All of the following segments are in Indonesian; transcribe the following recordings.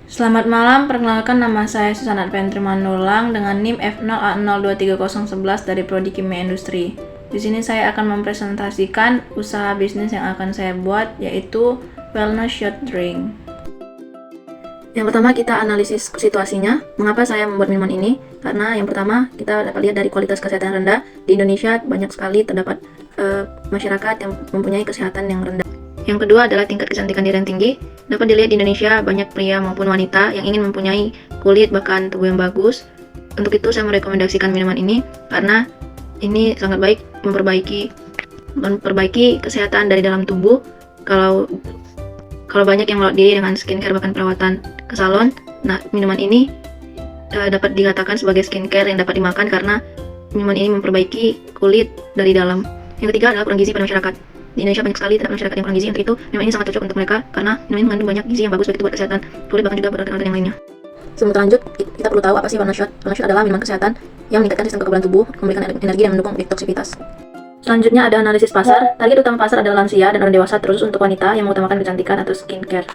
Selamat malam, perkenalkan nama saya Susanat Pentri Manulang dengan NIM F0A023011 dari Prodi Kimia Industri. Di sini saya akan mempresentasikan usaha bisnis yang akan saya buat, yaitu Wellness Shot Drink. Yang pertama kita analisis situasinya, mengapa saya membuat minuman ini. Karena yang pertama kita dapat lihat dari kualitas kesehatan yang rendah. Di Indonesia banyak sekali terdapat masyarakat yang mempunyai kesehatan yang rendah. Yang kedua adalah tingkat kecantikan diri yang tinggi. Dapat dilihat di Indonesia banyak pria maupun wanita yang ingin mempunyai kulit bahkan tubuh yang bagus. Untuk itu saya merekomendasikan minuman ini karena ini sangat baik memperbaiki kesehatan dari dalam tubuh. Kalau banyak yang merawat diri dengan skincare bahkan perawatan ke salon, nah minuman ini dapat dikatakan sebagai skincare yang dapat dimakan karena minuman ini memperbaiki kulit dari dalam. Yang ketiga adalah kurang gizi pada masyarakat. Di Indonesia banyak sekali terdapat masyarakat yang kurang gizi, untuk itu minuman ini sangat cocok untuk mereka karena minuman ini mengandung banyak gizi yang bagus baik itu buat kesehatan kulit bahkan juga organ-organ yang lainnya. Sebelum lanjut, kita perlu tahu apa sih Wellness Shot. Wellness Shot adalah minuman kesehatan yang meningkatkan sistem kekebalan tubuh, memberikan energi dan mendukung detoksifitas. Selanjutnya ada analisis pasar. Target utama pasar adalah lansia dan orang dewasa, terus untuk wanita yang mengutamakan kecantikan atau skincare.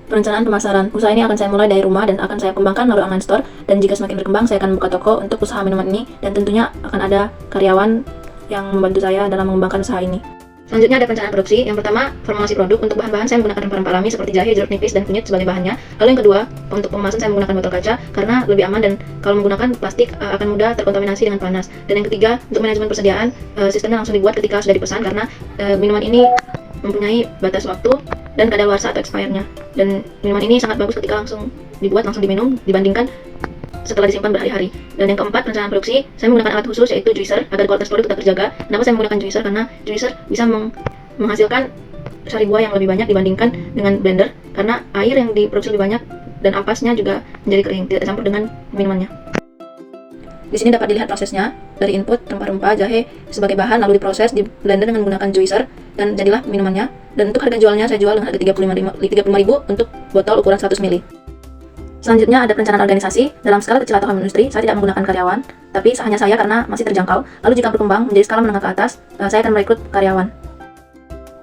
Perencanaan pemasaran. Usaha ini akan saya mulai dari rumah dan akan saya kembangkan melalui online store, dan jika semakin berkembang saya akan buka toko untuk usaha minuman ini, dan tentunya akan ada karyawan yang membantu saya dalam mengembangkan usaha ini. Selanjutnya ada perencanaan produksi. Yang pertama, formulasi produk. Untuk bahan-bahan saya menggunakan rempah-rempah alami seperti jahe, jeruk nipis, dan kunyit sebagai bahannya. Lalu yang kedua, untuk pengemasan saya menggunakan botol kaca karena lebih aman, dan kalau menggunakan plastik akan mudah terkontaminasi dengan panas. Dan yang ketiga, untuk manajemen persediaan, sistemnya langsung dibuat ketika sudah dipesan karena minuman ini mempunyai batas waktu dan kadaluarsa atau expirednya. Dan minuman ini sangat bagus ketika langsung dibuat, langsung diminum dibandingkan setelah disimpan berhari-hari. Dan yang keempat, perencanaan produksi. Saya menggunakan alat khusus yaitu juicer agar kualitas produk tetap terjaga. Kenapa saya menggunakan juicer? Karena juicer bisa menghasilkan sari buah yang lebih banyak dibandingkan dengan blender, karena air yang diproduksi lebih banyak dan ampasnya juga menjadi kering, tidak tercampur dengan minumannya. Di sini dapat dilihat prosesnya dari input rempah-rempah, jahe sebagai bahan, lalu diproses di blender dengan menggunakan juicer dan jadilah minumannya. Dan untuk harga jualnya saya jual dengan harga 35.000 untuk botol ukuran 100 ml. Selanjutnya ada perencanaan organisasi. Dalam skala kecil atau home industry, saya tidak menggunakan karyawan, tapi hanya saya karena masih terjangkau. Lalu jika berkembang menjadi skala menengah ke atas, saya akan merekrut karyawan.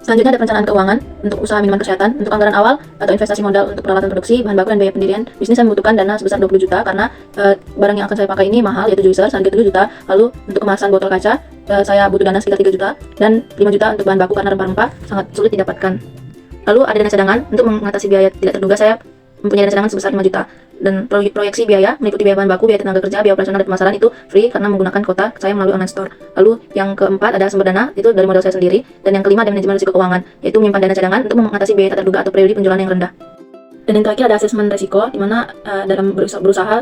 Selanjutnya ada perencanaan keuangan untuk usaha minuman kesehatan. Untuk anggaran awal atau investasi modal untuk peralatan produksi, bahan baku dan biaya pendirian bisnis, saya membutuhkan dana sebesar 20 juta karena barang yang akan saya pakai ini mahal, yaitu juicer seharga 7 juta. Lalu untuk kemasan botol kaca, saya butuh dana sekitar 3 juta, dan 5 juta untuk bahan baku karena rempah-rempah sangat sulit didapatkan. Lalu ada dana cadangan untuk mengatasi biaya tidak terduga. Saya mempunyai dana cadangan sebesar 5 juta. Dan proyeksi biaya meliputi biaya bahan baku, biaya tenaga kerja, biaya operasional dan pemasaran itu free karena menggunakan kota saya melalui online store. Lalu yang keempat ada sumber dana, itu dari modal saya sendiri. Dan yang kelima ada manajemen risiko keuangan, yaitu menyimpan dana cadangan untuk mengatasi biaya tak terduga atau periode penjualan yang rendah. Dan yang terakhir ada asesmen risiko, di mana dalam berusaha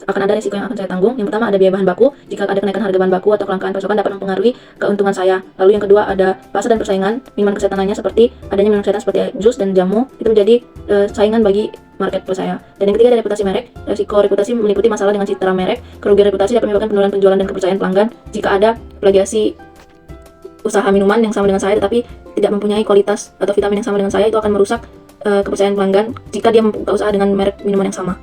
akan ada risiko yang akan saya tanggung. Yang pertama ada biaya bahan baku. Jika ada kenaikan harga bahan baku atau kelangkaan pasokan dapat mempengaruhi keuntungan saya. Lalu yang kedua ada pasar dan persaingan. Minuman kesehatan lainnya seperti adanya minuman kesehatan seperti jus dan jamu itu menjadi saingan bagi marketplace saya. Dan yang ketiga ada reputasi merek. Risiko reputasi meliputi masalah dengan citra merek. Kerugian reputasi dapat menyebabkan penurunan penjualan dan kepercayaan pelanggan. Jika ada plagiasi usaha minuman yang sama dengan saya tetapi tidak mempunyai kualitas atau vitamin yang sama dengan saya, itu akan merusak kepercayaan pelanggan jika dia membuka usaha dengan merek minuman yang sama.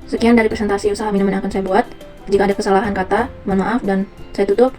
Sekian dari presentasi usaha minuman yang akan saya buat. Jika ada kesalahan kata, mohon maaf, dan saya tutup.